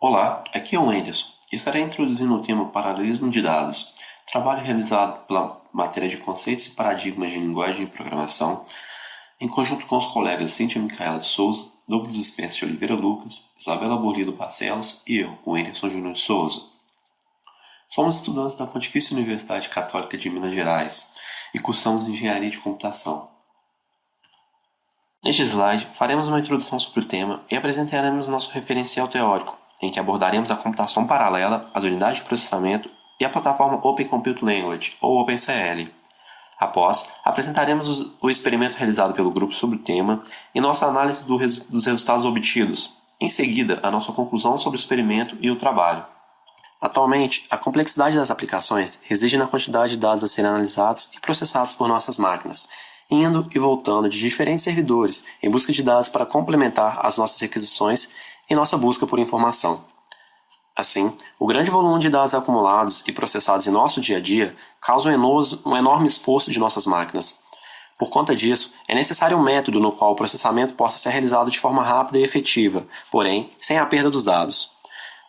Olá, aqui é o Anderson. Estarei introduzindo o tema paralelismo de dados, trabalho realizado pela matéria de conceitos e paradigmas de linguagem e programação, em conjunto com os colegas Cíntia Micaela de Souza, Douglas Spencer de Oliveira Lucas, Isabela Bolido Barcelos e eu, o Anderson Júnior de Souza. Somos estudantes da Pontifícia Universidade Católica de Minas Gerais e cursamos Engenharia de Computação. Neste slide, faremos uma introdução sobre o tema e apresentaremos nosso referencial teórico, em que abordaremos a computação paralela, as unidades de processamento e a plataforma Open Compute Language, ou OpenCL. Após, apresentaremos o experimento realizado pelo grupo sobre o tema e nossa análise dos resultados obtidos. Em seguida, a nossa conclusão sobre o experimento e o trabalho. Atualmente, a complexidade das aplicações reside na quantidade de dados a serem analisados e processados por nossas máquinas, indo e voltando de diferentes servidores em busca de dados para complementar as nossas requisições e nossa busca por informação. Assim, o grande volume de dados acumulados e processados em nosso dia a dia causa um enorme esforço de nossas máquinas. Por conta disso, é necessário um método no qual o processamento possa ser realizado de forma rápida e efetiva, porém, sem a perda dos dados.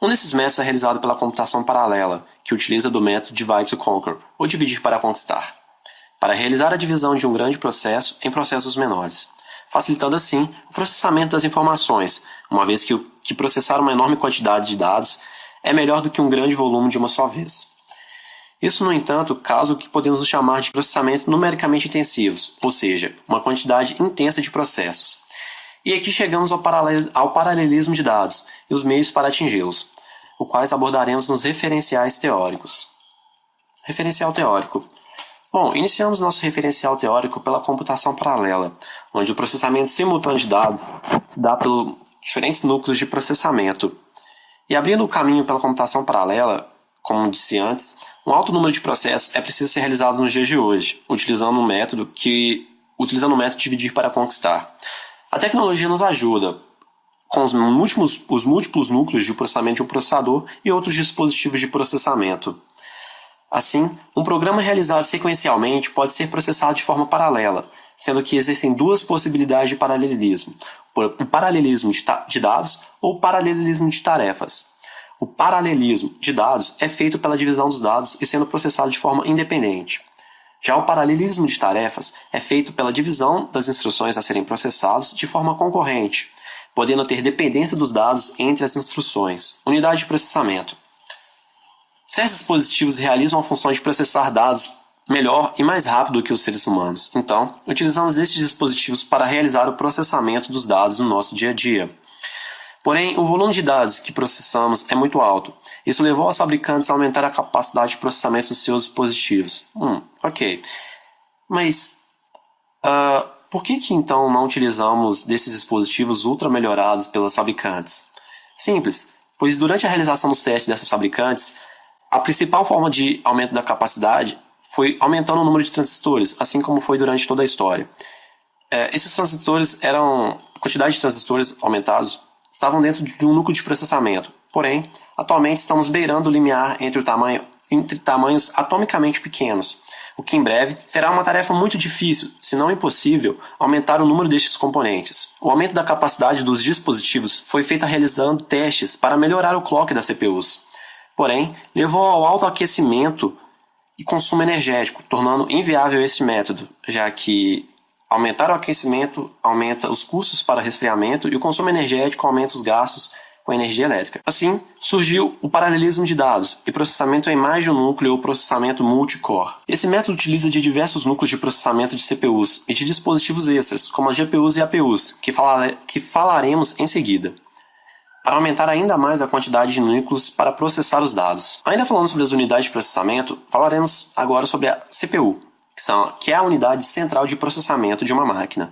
Um desses métodos é realizado pela computação paralela, que utiliza do método Divide to Conquer, ou dividir para conquistar, para realizar a divisão de um grande processo em processos menores, facilitando assim o processamento das informações, uma vez que processar uma enorme quantidade de dados é melhor do que um grande volume de uma só vez. Isso, no entanto, causa o que podemos chamar de processamento numericamente intensivos, ou seja, uma quantidade intensa de processos. E aqui chegamos ao paralelismo de dados e os meios para atingi-los, os quais abordaremos nos referenciais teóricos. Referencial teórico. Bom, iniciamos nosso referencial teórico pela computação paralela, onde o processamento simultâneo de dados se dá pelos diferentes núcleos de processamento. E abrindo o caminho pela computação paralela, como disse antes, um alto número de processos é preciso ser realizado nos dias de hoje, utilizando o método dividir para conquistar. A tecnologia nos ajuda com os múltiplos núcleos de processamento de um processador e outros dispositivos de processamento. Assim, um programa realizado sequencialmente pode ser processado de forma paralela, sendo que existem duas possibilidades de paralelismo: o paralelismo de dados ou o paralelismo de tarefas. O paralelismo de dados é feito pela divisão dos dados e sendo processado de forma independente. Já o paralelismo de tarefas é feito pela divisão das instruções a serem processadas de forma concorrente, podendo ter dependência dos dados entre as instruções. Unidade de processamento. Certos dispositivos realizam a função de processar dados melhor e mais rápido do que os seres humanos. Então, utilizamos estes dispositivos para realizar o processamento dos dados no nosso dia a dia. Porém, o volume de dados que processamos é muito alto. Isso levou aos fabricantes a aumentar a capacidade de processamento dos seus dispositivos. Ok. Mas, por que então não utilizamos desses dispositivos ultra melhorados pelos fabricantes? Simples, pois durante a realização dos testes dessas fabricantes, a principal forma de aumento da capacidade foi aumentando o número de transistores, assim como foi durante toda a história. Esses transistores a quantidade de transistores aumentados estavam dentro de um núcleo de processamento. Porém, atualmente estamos beirando o limiar entre tamanhos atomicamente pequenos, o que em breve será uma tarefa muito difícil, se não impossível, aumentar o número destes componentes. O aumento da capacidade dos dispositivos foi feito realizando testes para melhorar o clock das CPUs. Porém, levou ao alto aquecimento e consumo energético, tornando inviável esse método, já que aumentar o aquecimento aumenta os custos para resfriamento e o consumo energético aumenta os gastos com energia elétrica. Assim, surgiu o paralelismo de dados e processamento em mais de um núcleo ou processamento multicore. Esse método utiliza de diversos núcleos de processamento de CPUs e de dispositivos extras, como as GPUs e APUs, que falaremos em seguida, para aumentar ainda mais a quantidade de núcleos para processar os dados. Ainda falando sobre as unidades de processamento, falaremos agora sobre a CPU, que é a unidade central de processamento de uma máquina.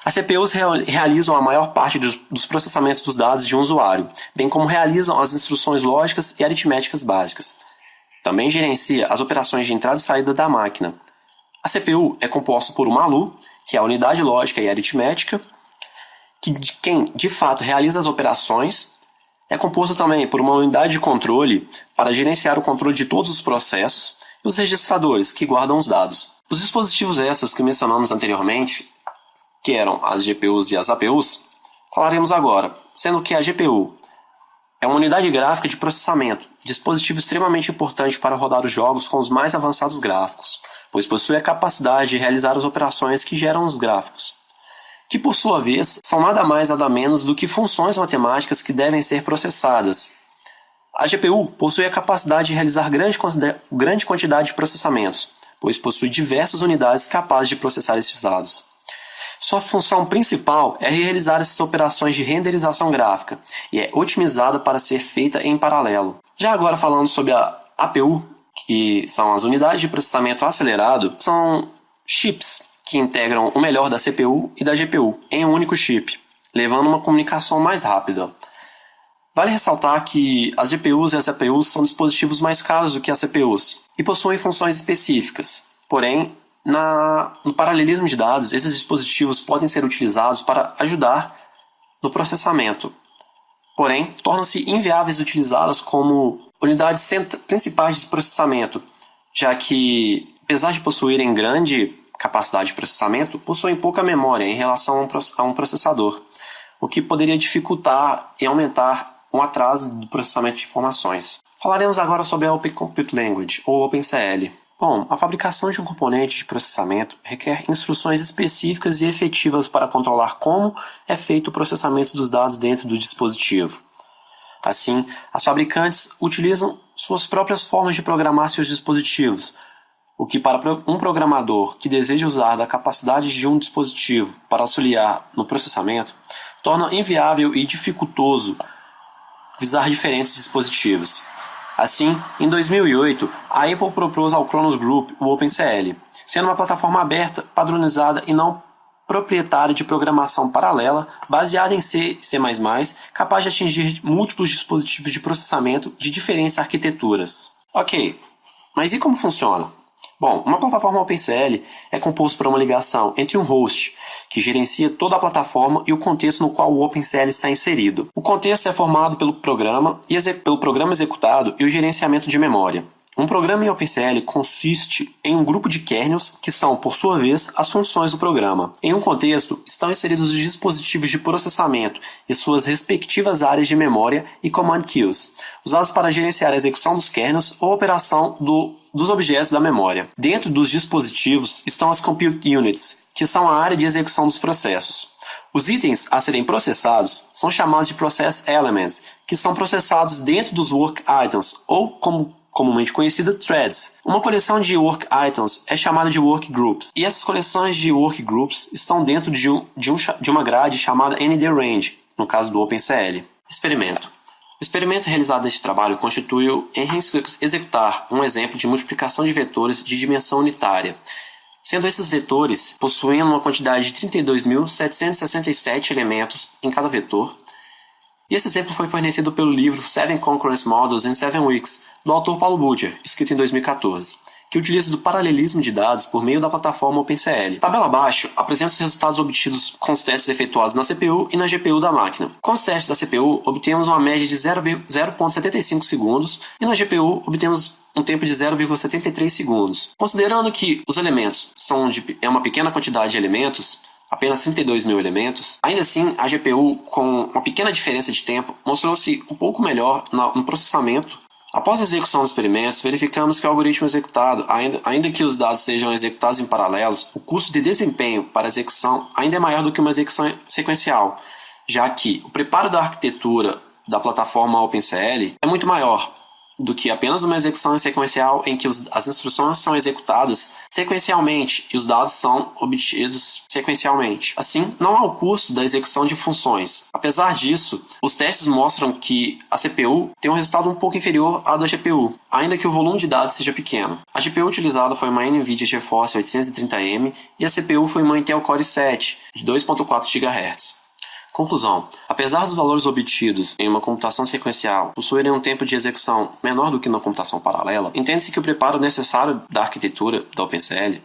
As CPUs realizam a maior parte dos processamentos dos dados de um usuário, bem como realizam as instruções lógicas e aritméticas básicas. Também gerencia as operações de entrada e saída da máquina. A CPU é composta por uma ALU, que é a unidade lógica e aritmética, quem de fato realiza as operações. É composta também por uma unidade de controle para gerenciar o controle de todos os processos e os registradores que guardam os dados. Os dispositivos extras que mencionamos anteriormente, que eram as GPUs e as APUs, falaremos agora, sendo que a GPU é uma unidade gráfica de processamento, dispositivo extremamente importante para rodar os jogos com os mais avançados gráficos, pois possui a capacidade de realizar as operações que geram os gráficos, que por sua vez são nada mais nada menos do que funções matemáticas que devem ser processadas. A GPU possui a capacidade de realizar grande quantidade de processamentos, pois possui diversas unidades capazes de processar esses dados. Sua função principal é realizar essas operações de renderização gráfica e é otimizada para ser feita em paralelo. Já agora falando sobre a APU, que são as unidades de processamento acelerado, são chips que integram o melhor da CPU e da GPU em um único chip, levando uma comunicação mais rápida. Vale ressaltar que as GPUs e as APUs são dispositivos mais caros do que as CPUs e possuem funções específicas. Porém, no paralelismo de dados, esses dispositivos podem ser utilizados para ajudar no processamento. Porém, tornam-se inviáveis utilizá-las como unidades principais de processamento, já que, apesar de possuírem grande capacidade de processamento, possuem pouca memória em relação a um processador, o que poderia dificultar e aumentar um atraso do processamento de informações. Falaremos agora sobre a Open Compute Language, ou OpenCL. Bom, a fabricação de um componente de processamento requer instruções específicas e efetivas para controlar como é feito o processamento dos dados dentro do dispositivo. Assim, as fabricantes utilizam suas próprias formas de programar seus dispositivos, o que para um programador que deseja usar da capacidade de um dispositivo para auxiliar no processamento, torna inviável e dificultoso visar diferentes dispositivos. Assim, em 2008, a Apple propôs ao Khronos Group o OpenCL, sendo uma plataforma aberta, padronizada e não proprietária de programação paralela, baseada em C e C++, capaz de atingir múltiplos dispositivos de processamento de diferentes arquiteturas. Ok, mas e como funciona? Bom, uma plataforma OpenCL é composta por uma ligação entre um host, que gerencia toda a plataforma, e o contexto no qual o OpenCL está inserido. O contexto é formado pelo programa executado e o gerenciamento de memória. Um programa em OpenCL consiste em um grupo de kernels, que são, por sua vez, as funções do programa. Em um contexto, estão inseridos os dispositivos de processamento e suas respectivas áreas de memória e command queues, usados para gerenciar a execução dos kernels ou a operação dos objetos da memória. Dentro dos dispositivos estão as compute units, que são a área de execução dos processos. Os itens a serem processados são chamados de process elements, que são processados dentro dos work items, ou comumente conhecida threads. Uma coleção de work items é chamada de work groups, e essas coleções de work groups estão dentro de uma grade chamada ND-Range, no caso do OpenCL. Experimento. O experimento realizado neste trabalho constituiu em executar um exemplo de multiplicação de vetores de dimensão unitária, sendo esses vetores possuindo uma quantidade de 32.767 elementos em cada vetor. E esse exemplo foi fornecido pelo livro Seven Concurrence Models in 7 Weeks, do autor Paulo Butcher, escrito em 2014, que utiliza do paralelismo de dados por meio da plataforma OpenCL. A tabela abaixo apresenta os resultados obtidos com os testes efetuados na CPU e na GPU da máquina. Com os testes da CPU, obtemos uma média de 0,75 segundos e na GPU obtemos um tempo de 0,73 segundos. Considerando que os elementos é uma pequena quantidade de elementos, apenas 32 mil elementos, ainda assim a GPU, com uma pequena diferença de tempo, mostrou-se um pouco melhor no processamento. Após a execução dos experimentos, verificamos que o algoritmo executado, ainda que os dados sejam executados em paralelos, o custo de desempenho para a execução ainda é maior do que uma execução sequencial, já que o preparo da arquitetura da plataforma OpenCL é muito maior do que apenas uma execução sequencial em que as instruções são executadas sequencialmente e os dados são obtidos sequencialmente. Assim, não há o custo da execução de funções. Apesar disso, os testes mostram que a CPU tem um resultado um pouco inferior ao da GPU, ainda que o volume de dados seja pequeno. A GPU utilizada foi uma NVIDIA GeForce 830M e a CPU foi uma Intel Core i7 de 2.4 GHz. Conclusão. Apesar dos valores obtidos em uma computação sequencial possuírem um tempo de execução menor do que na computação paralela, entende-se que o preparo necessário da arquitetura da OpenCL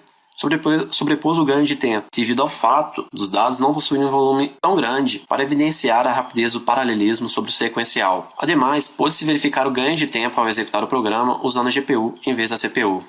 sobrepôs o ganho de tempo, devido ao fato dos dados não possuírem um volume tão grande para evidenciar a rapidez do paralelismo sobre o sequencial. Ademais, pôde-se verificar o ganho de tempo ao executar o programa usando a GPU em vez da CPU.